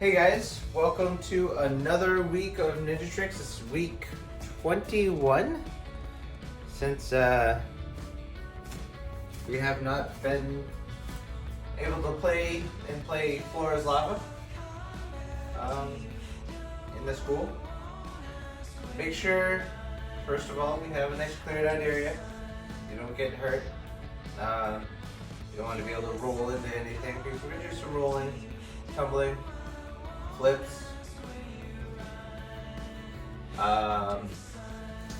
Hey guys, welcome to another week of Ninja Trix. This is week 21. Since we have not been able to play Floor is Lava in the school. Make sure, first of all, we have a nice cleared out area. You don't get hurt. You don't want to be able to roll into anything because we're going to do some rolling, tumbling, flips.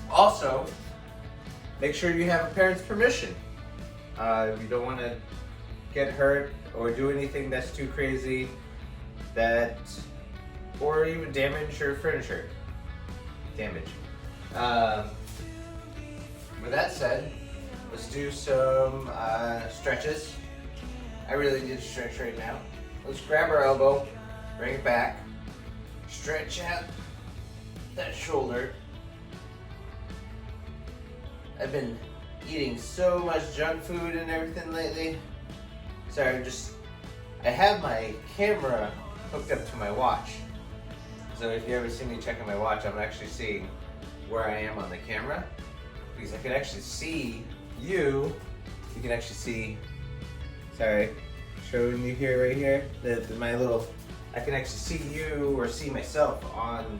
Also, make sure you have a parent's permission. You don't want to get hurt or do anything that's too crazy or even damage your furniture. With that said, let's do some stretches. I really need to stretch right now. Let's grab our elbow, bring it back, stretch out that shoulder. I've been eating so much junk food and everything lately. Sorry, I have my camera hooked up to my watch. So if you ever see me checking my watch, I'm actually seeing where I am on the camera. Because I can actually see you. You can actually see, sorry, showing you here, right here, I can actually see you or see myself on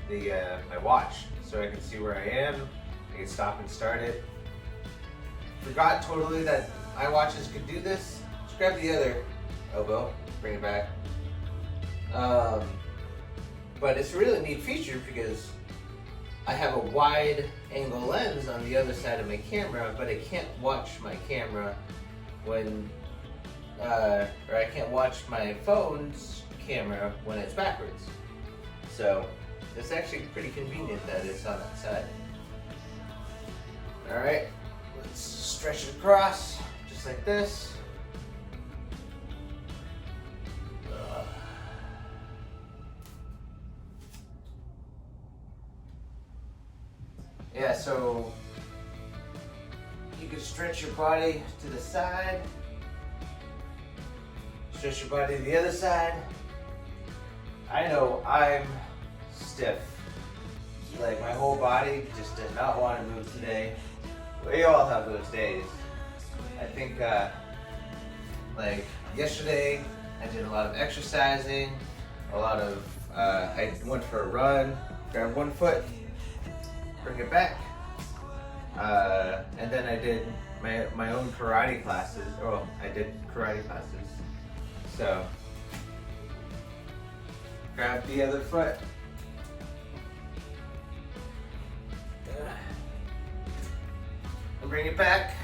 my watch. So I can see where I am, I can stop and start it. Forgot totally that iWatches could do this. Just grab the other elbow, bring it back. But it's a really neat feature because I have a wide angle lens on the other side of my camera, but I can't watch my camera or I can't watch my phone's camera when it's backwards. So it's actually pretty convenient that it's on that side. All right, let's stretch it across, just like this. Yeah, so you can stretch your body to the side, stretch your body to the other side. I know I'm stiff. Like my whole body just did not want to move today. We all have those days. I think like yesterday I did a lot of exercising, I went for a run, grabbed one foot, bring it back, and then I did my own karate classes. Oh, I did karate classes. So grab the other foot. And bring it back.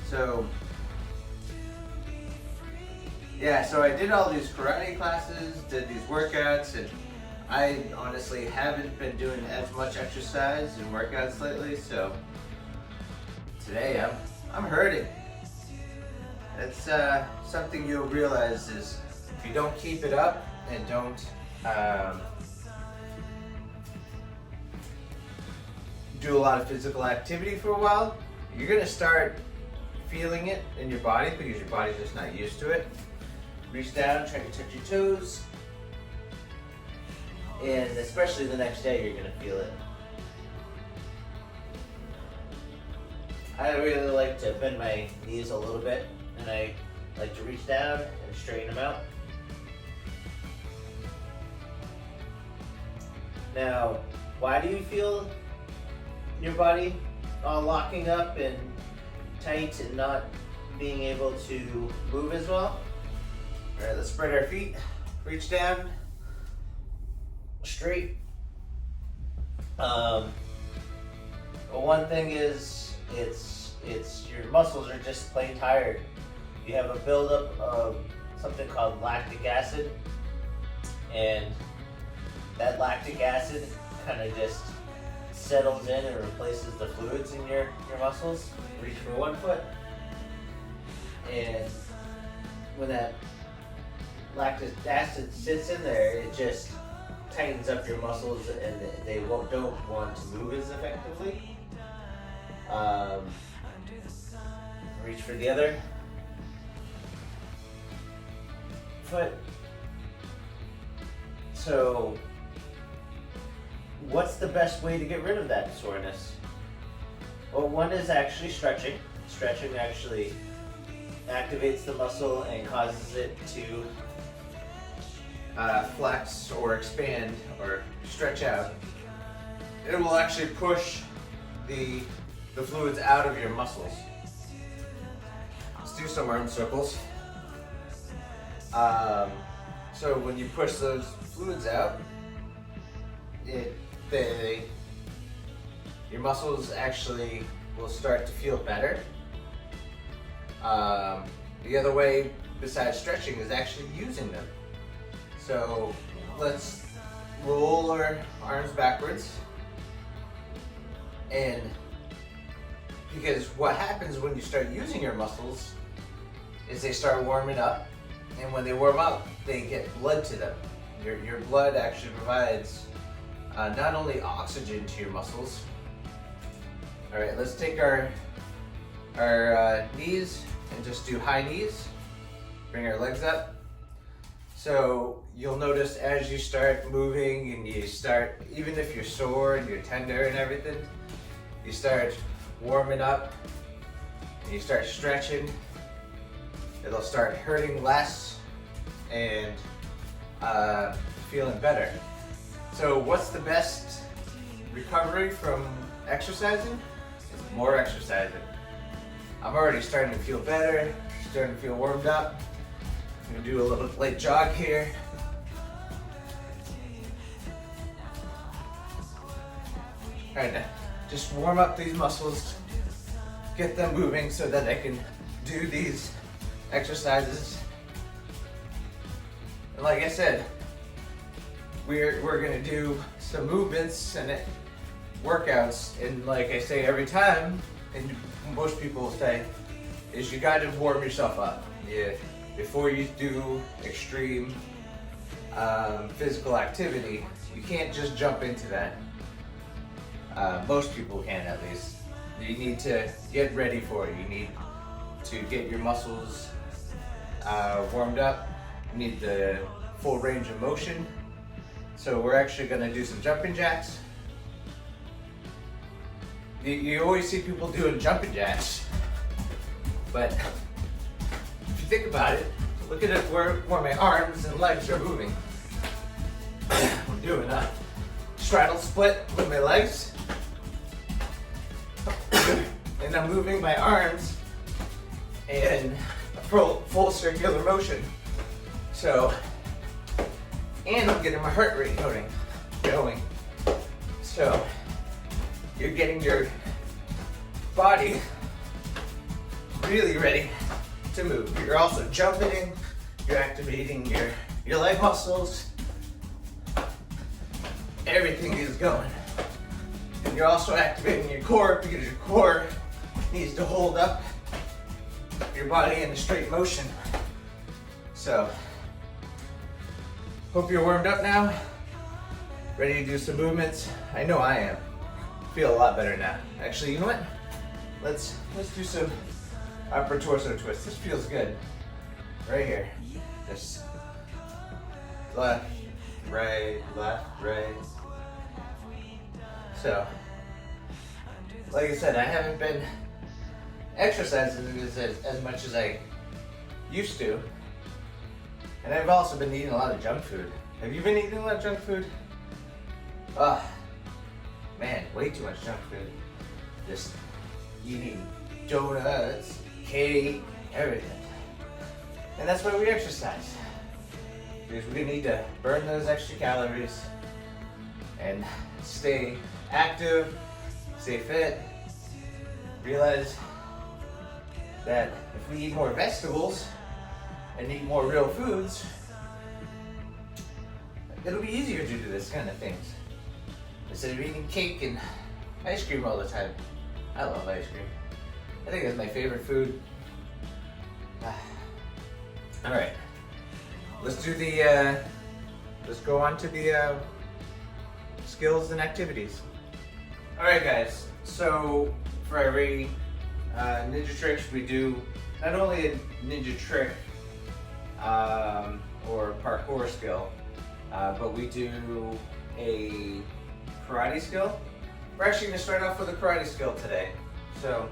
So yeah, so I did all these karate classes, did these workouts, and I honestly haven't been doing as much exercise and workouts lately, so today I'm hurting. It's something you'll realize is if you don't keep it up and don't do a lot of physical activity for a while, you're gonna start feeling it in your body because your body's just not used to it. Reach down, try to touch your toes. And especially the next day, you're gonna feel it. I really like to bend my knees a little bit, and I like to reach down and straighten them out. Now, why do you feel your body all locking up and tight and not being able to move as well? All right, let's spread our feet, reach down, straight. One thing is, it's your muscles are just plain tired. You have a buildup of something called lactic acid, and that lactic acid kind of just settles in and replaces the fluids in your muscles. Reach for one foot, and when that lactic acid sits in there, it just tightens up your muscles and they don't want to move as effectively. Reach for the other foot. So, what's the best way to get rid of that soreness? Well, one is actually stretching. Stretching actually activates the muscle and causes it to flex or expand or stretch out. It will actually push the fluids out of your muscles. Let's do some arm circles. So when you push those fluids out, your muscles actually will start to feel better. The other way besides stretching is actually using them. So let's roll our arms backwards. And because what happens when you start using your muscles is they start warming up. And when they warm up, they get blood to them. Your blood actually provides not only oxygen to your muscles. All right, let's take our knees and just do high knees. Bring our legs up. So you'll notice as you start moving and you start, even if you're sore and you're tender and everything, you start warming up and you start stretching. It'll start hurting less and feeling better. So what's the best recovery from exercising? It's more exercising. I'm already starting to feel better, starting to feel warmed up. I'm gonna do a little light jog here. All right, now just warm up these muscles, get them moving so that I can do these exercises. And like I said, we're gonna do some movements and workouts, and like I say every time, and most people say, is you gotta warm yourself up. Before you do extreme physical activity, you can't just jump into that. Most people can, at least. You need to get ready for it. You need to get your muscles warmed up. You need the full range of motion. So we're actually gonna do some jumping jacks. You always see people doing jumping jacks, but if you think about it, look at it where my arms and legs are moving. I'm doing a straddle split with my legs, and I'm moving my arms in a full circular motion. So, and I'm getting my heart rate going. So, you're getting your body really ready to move. You're also jumping, you're activating your leg muscles. Everything is going. And you're also activating your core, because your core needs to hold up your body in a straight motion. So, hope you're warmed up now, ready to do some movements. I know I am. Feel a lot better now. Actually, you know what? Let's do some upper torso twist. This feels good. Right here. Just left, right. So, like I said, I haven't been exercising as much as I used to. And I've also been eating a lot of junk food. Have you been eating a lot of junk food? Man, way too much junk food. Just eating donuts, cake, everything. And that's why we exercise. Because we need to burn those extra calories and stay active, stay fit. Realize that if we eat more vegetables and eat more real foods, it'll be easier to do this kind of things. Instead of eating cake and ice cream all the time. I love ice cream. I think it's my favorite food. All right, let's go on to the skills and activities. All right, guys, so for every Ninja Tricks, we do not only a Ninja Trick or parkour skill, but we do a karate skill. We're actually going to start off with a karate skill today. So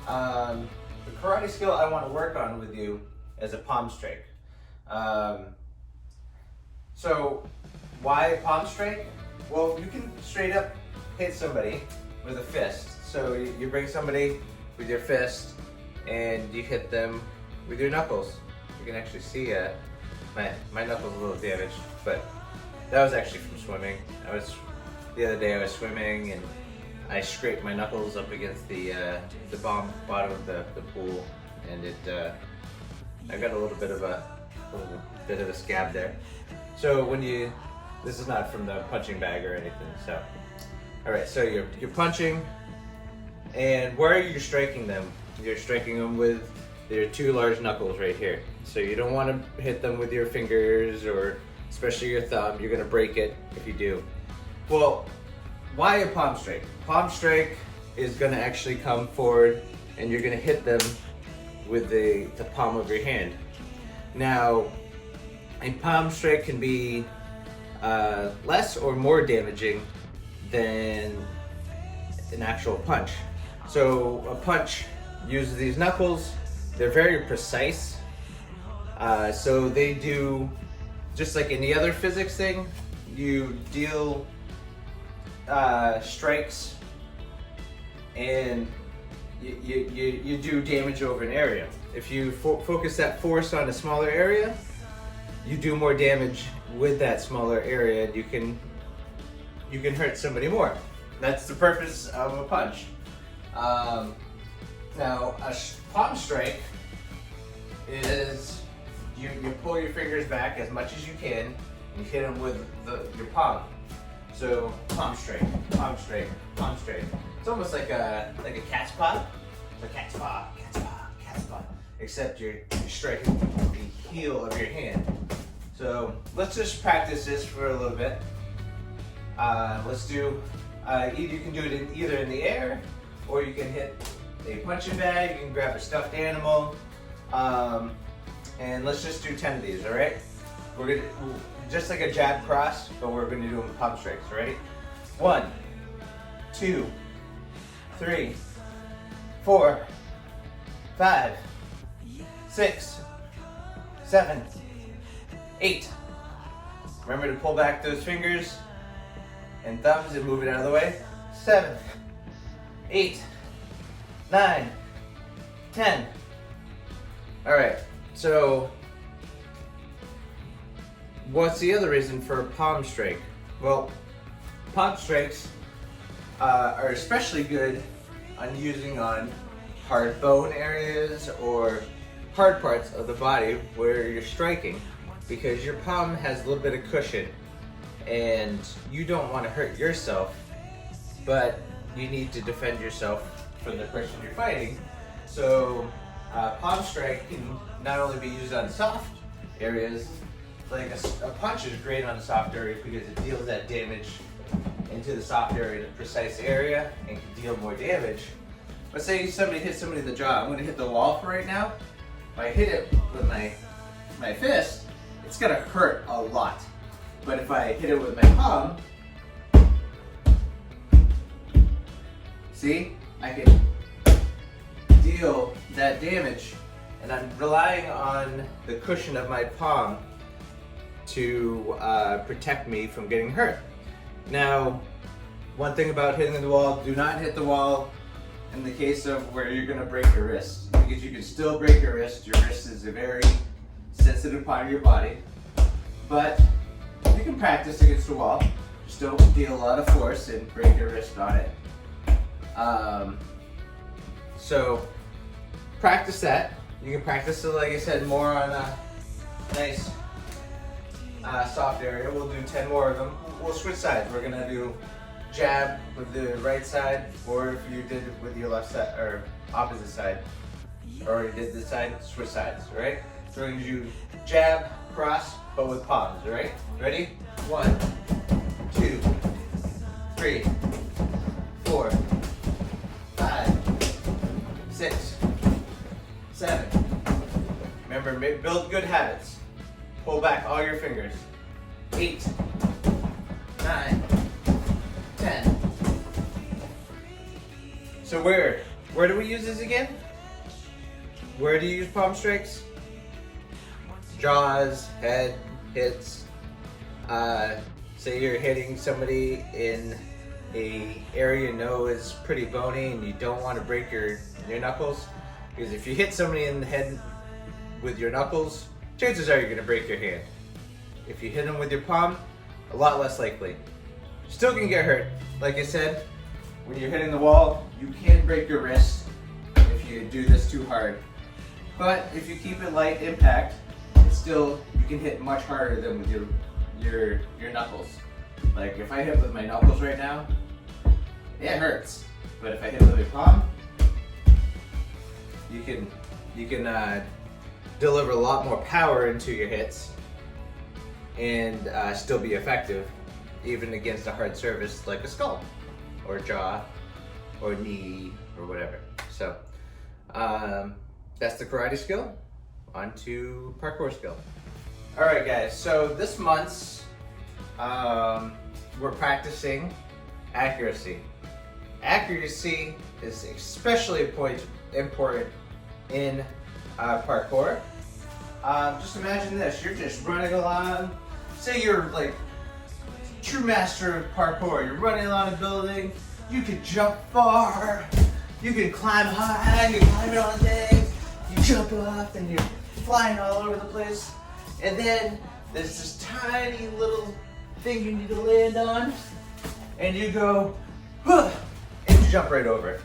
the karate skill I want to work on with you is a palm strike. So why palm strike? Well, you can straight up hit somebody with a fist. So you bring somebody with your fist and you hit them with your knuckles. You can actually see my knuckles a little damaged, but that was actually from swimming. The other day I was swimming and I scraped my knuckles up against the bottom of the pool, and I got a little bit of a scab there. So this is not from the punching bag or anything. So, all right. So you're punching, and where are you striking them? You're striking them with their two large knuckles right here. So you don't want to hit them with your fingers or especially your thumb. You're gonna break it if you do. Well, why a palm strike? Palm strike is gonna actually come forward and you're gonna hit them with the palm of your hand. Now, a palm strike can be less or more damaging than an actual punch. So a punch uses these knuckles. They're very precise. So they do, just like any other physics thing, you deal strikes and you do damage over an area. If you focus that force on a smaller area, you do more damage with that smaller area, and you can hurt somebody more. That's the purpose of a punch. Now, a palm strike is you pull your fingers back as much as you can and you hit them with your palm. So palm strike, palm strike, palm strike. It's almost like a cat's paw. It's a cat's paw, cat's paw, cat's paw. Except you're striking the heel of your hand. So let's just practice this for a little bit. Let's do, you can do it either in the air, or you can hit a punching bag, you can grab a stuffed animal, and let's just do 10 of these, all right? We're gonna, just like a jab cross, but we're gonna do them with palm strikes, ready? 1, 2, 3, 4, 5, 6, 7, 8. Remember to pull back those fingers and thumbs and move it out of the way. 7, 8, 9, 10. All right, so what's the other reason for a palm strike? Well, palm strikes are especially good on using on hard bone areas or hard parts of the body where you're striking, because your palm has a little bit of cushion and you don't want to hurt yourself, but you need to defend yourself from the person you're fighting. So palm strike can not only be used on soft areas, like a punch is great on a soft area because it deals that damage into the soft area, the precise area, and can deal more damage. But say somebody hits somebody in the jaw. I'm going to hit the wall for right now. If I hit it with my fist, it's going to hurt a lot. But if I hit it with my palm, see, I can deal that damage, and I'm relying on the cushion of my palm to protect me from getting hurt. Now, one thing about hitting the wall, do not hit the wall in the case of where you're gonna break your wrist, because you can still break your wrist. Your wrist is a very sensitive part of your body, but you can practice against the wall. Just don't deal a lot of force and break your wrist on it. So practice that. You can practice it, like I said, more on a nice soft area. We'll do 10 more of them. We'll switch sides. We're gonna do jab with the right side, or if you did it with your left side or opposite side, or you did this side, switch sides, all right? So we're gonna do jab, cross, but with palms, all right? Ready? 1, 2, 3, 4, 5, 6, 7. Remember, build good habits. Pull back all your fingers. 8, 9, 10. So where do we use this again? Where do you use palm strikes? Jaws, head, hits. Say you're hitting somebody in a area you know is pretty bony and you don't want to break your knuckles. Because if you hit somebody in the head with your knuckles, chances are you're going to break your hand. If you hit them with your palm, a lot less likely. Still can get hurt. Like I said, when you're hitting the wall, you can break your wrist if you do this too hard. But if you keep it light impact, still you can hit much harder than with your knuckles. Like if I hit with my knuckles right now, it hurts. But if I hit with your palm, you can deliver a lot more power into your hits and still be effective, even against a hard surface like a skull or jaw or knee or whatever. So that's the karate skill. On to parkour skill. All right, guys. So this month's we're practicing accuracy. Accuracy is especially important in parkour. Just imagine this: you're just running along. Say you're like true master of parkour. You're running along a building. You can jump far. You can climb high. You climb on things. You jump off, and you're flying all over the place. And then there's this tiny little thing you need to land on, and you go, huh, and you jump right over it.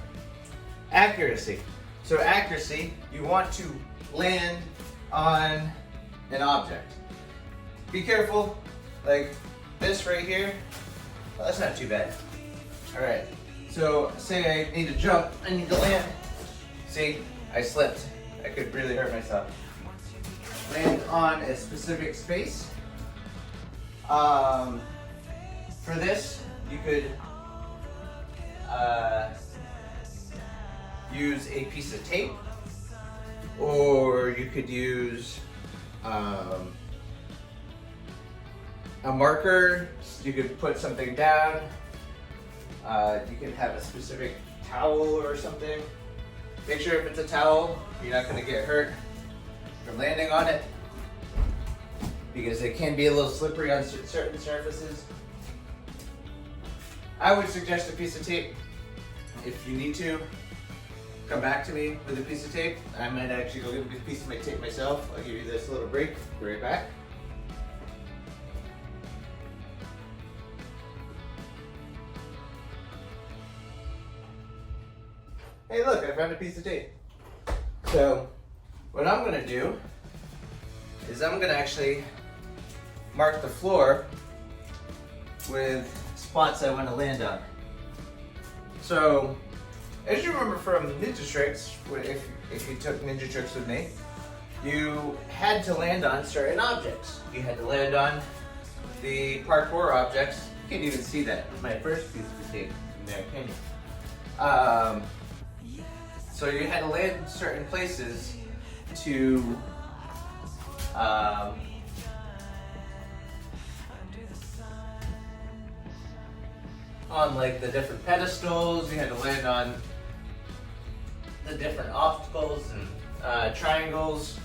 Accuracy. So accuracy, you want to land on an object. Be careful, like this right here. Well, that's not too bad. All right, so say I need to jump, I need to land. See, I slipped. I could really hurt myself. Land on a specific space. For this, you could use a piece of tape, or you could use a marker. You could put something down. You could have a specific towel or something. Make sure if it's a towel, you're not going to get hurt from landing on it, because it can be a little slippery on certain surfaces. I would suggest a piece of tape. If you need to, come back to me with a piece of tape. I might actually go get a piece of my tape myself. I'll give you this little break. Be right back. Hey look, I found a piece of tape. So what I'm gonna do is I'm gonna actually mark the floor with spots I want to land on. So as you remember from Ninja Trix, if you took Ninja Trix with me, you had to land on certain objects. You had to land on the parkour objects. You can't even see that. It was my first piece of tape, in my opinion. So you had to land certain places to on like the different pedestals. You had to land on the different obstacles and triangles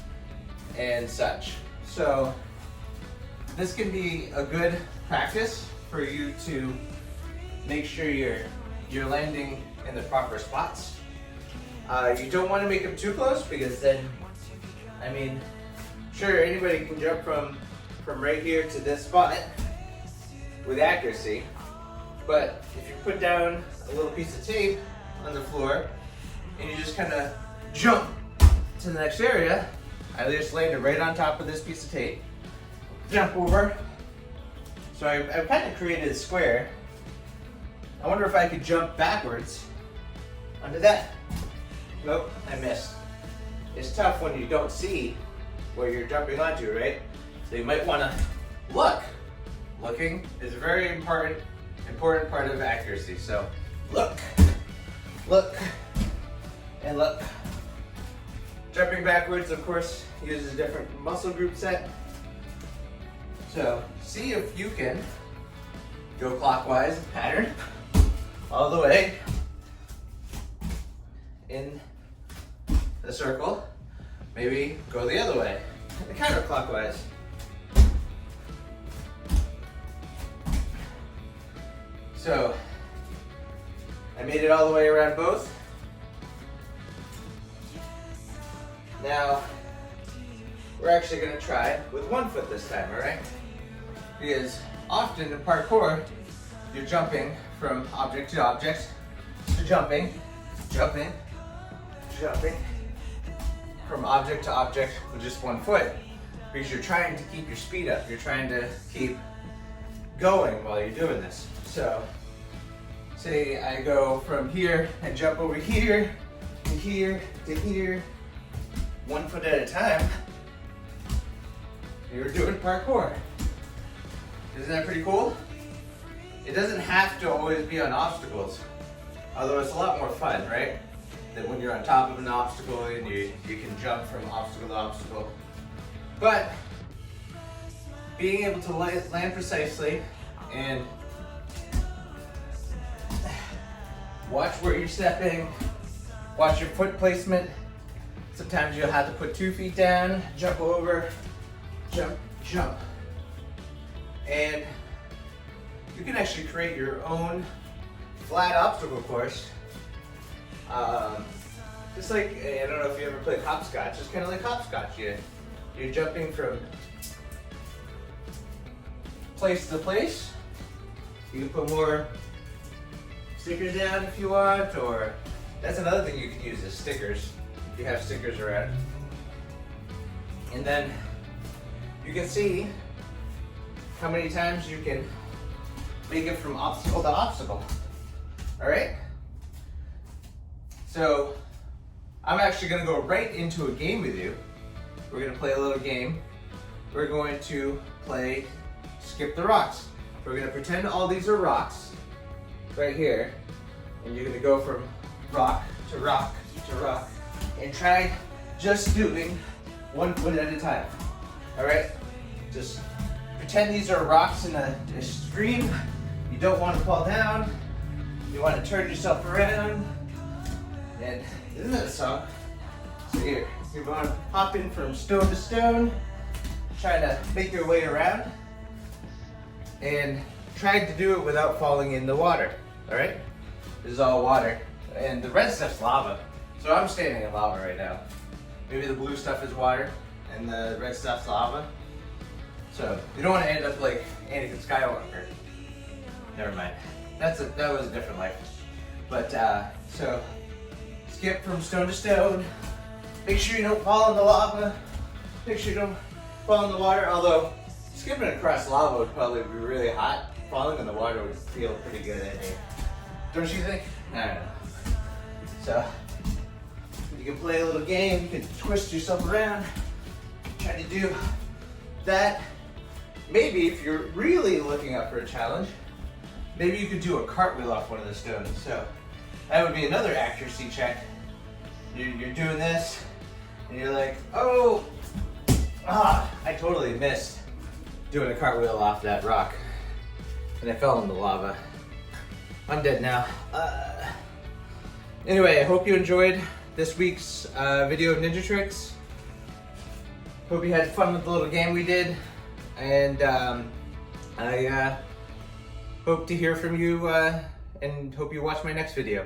and such. So this can be a good practice for you to make sure you're landing in the proper spots. You don't want to make them too close, because then, I mean, sure, anybody can jump from right here to this spot with accuracy, but if you put down a little piece of tape on the floor and you just kind of jump to the next area, I just landed right on top of this piece of tape, jump over. So I've kind of created a square. I wonder if I could jump backwards onto that. Nope, I missed. It's tough when you don't see where you're jumping onto, right? So you might want to look. Looking is a very important part of accuracy. So look, and look. Jumping backwards, of course, uses a different muscle group set. So see if you can go clockwise pattern all the way in the circle. Maybe go the other way, counterclockwise. So I made it all the way around both. Now we're actually going to try with one foot this time, all right? Because often in parkour, you're jumping from object to object, so jumping, from object to object with just one foot, because you're trying to keep your speed up. You're trying to keep going while you're doing this. So say I go from here and jump over here to here to here, 1 foot at a time. You're doing parkour. Isn't that pretty cool? It doesn't have to always be on obstacles, although it's a lot more fun, right? That when you're on top of an obstacle and you can jump from obstacle to obstacle. But being able to land precisely and watch where you're stepping, watch your foot placement. Sometimes you'll have to put 2 feet down, jump over, jump, jump. And you can actually create your own flat obstacle course. Just like, I don't know if you ever played hopscotch, it's kind of like hopscotch. You're jumping from place to place. You can put more stickers down if you want, or that's another thing you can use is stickers, if you have stickers around. And then you can see how many times you can make it from obstacle to obstacle. All right? So I'm actually gonna go right into a game with you. We're gonna play a little game. We're going to play Skip the Rocks. We're gonna pretend all these are rocks right here, and you're gonna go from rock to rock to rock and try just doing 1 foot at a time. All right? Just pretend these are rocks in a stream. You don't want to fall down. You want to turn yourself around. And isn't that a song? So you're going hopping from stone to stone, trying to make your way around, and trying to do it without falling in the water. All right? This is all water, and the red stuff's lava. So I'm standing in lava right now. Maybe the blue stuff is water, and the red stuff's lava. So you don't want to end up like Anakin Skywalker. Never mind. That was a different life. But so skip from stone to stone. Make sure you don't fall in the lava. Make sure you don't fall in the water. Although skipping across lava would probably be really hot. Falling in the water would feel pretty good, I think. Don't you think? I don't know. So you can play a little game. You can twist yourself around. Try to do that. Maybe if you're really looking out for a challenge, maybe you could do a cartwheel off one of the stones. So that would be another accuracy check. You're doing this, and you're like, oh, I totally missed doing a cartwheel off that rock, and I fell in the lava. I'm dead now. Anyway, I hope you enjoyed this week's video of Ninja Trix. Hope you had fun with the little game we did. And I hope to hear from you and hope you watch my next video.